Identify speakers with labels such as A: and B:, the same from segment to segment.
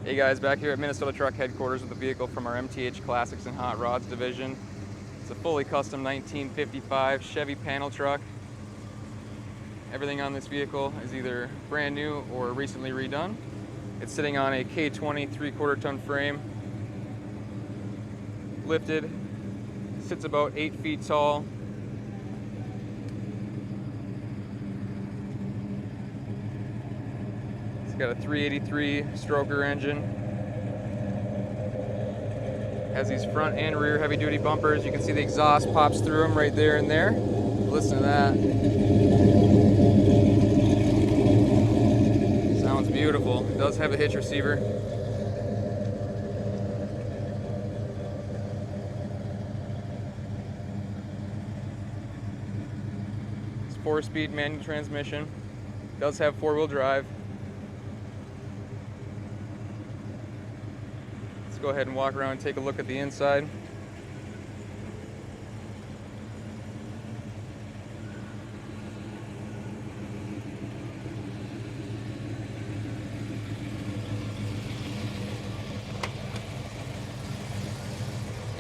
A: Hey guys, back here at Minnesota Truck headquarters with a vehicle from our MTH Classics and Hot Rods division. It's a fully custom 1955 Chevy Panel Truck. Everything on this vehicle is either brand new or recently redone. It's sitting on a K20 3/4 ton frame, lifted, sits about 8 feet tall. Got a 383 stroker engine. Has these front and rear heavy duty bumpers. You can see the exhaust pops through them right there and there. Listen to that. Sounds beautiful. It does have a hitch receiver. It's 4-speed manual transmission. It does have 4-wheel drive. Let's go ahead and walk around and take a look at the inside.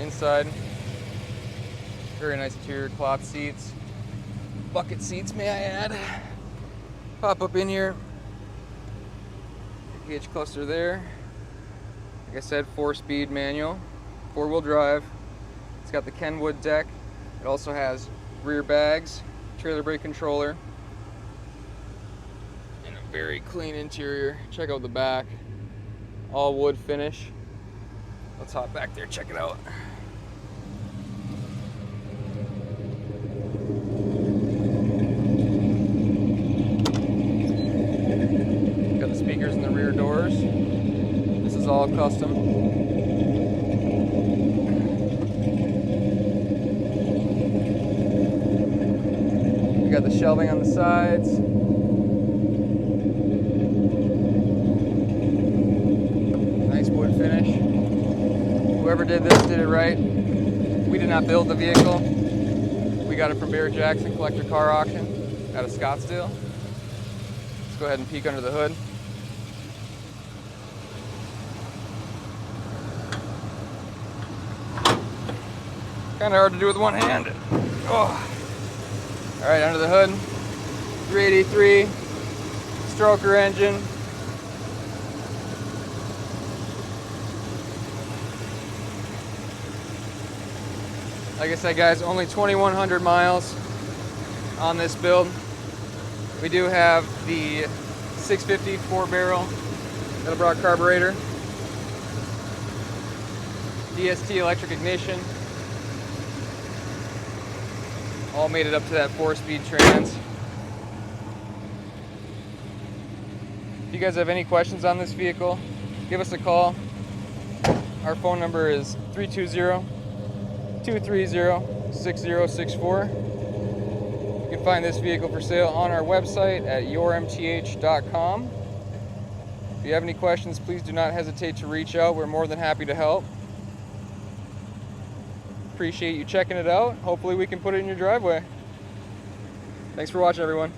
A: Inside, very nice interior, cloth seats, bucket seats, may I add. Pop up in here, hitch cluster there. Like I said, 4-speed manual, 4-wheel drive. It's got the Kenwood deck. It also has rear bags, trailer brake controller, and a very clean interior. Check out the back, all wood finish. Let's hop back there, check it out. Got the speakers in the rear doors. This is all custom. We got the shelving on the sides. Nice wood finish. Whoever did this did it right. We did not build the vehicle. We got it from Barrett Jackson Collector Car Auction out of Scottsdale. Let's go ahead and peek under the hood. Kind of hard to do with one hand. Oh. All right, under the hood, 383 stroker engine. Like I said, guys, only 2,100 miles on this build. We do have the 650 4-barrel Edelbrock carburetor, DST electric ignition. All made it up to that 4-speed trans. If you guys have any questions on this vehicle, give us a call. Our phone number is 320-230-6064. You can find this vehicle for sale on our website at yourmth.com. If you have any questions, please do not hesitate to reach out. We're more than happy to help. Appreciate you checking it out. Hopefully we can put it in your driveway. Thanks for watching, everyone.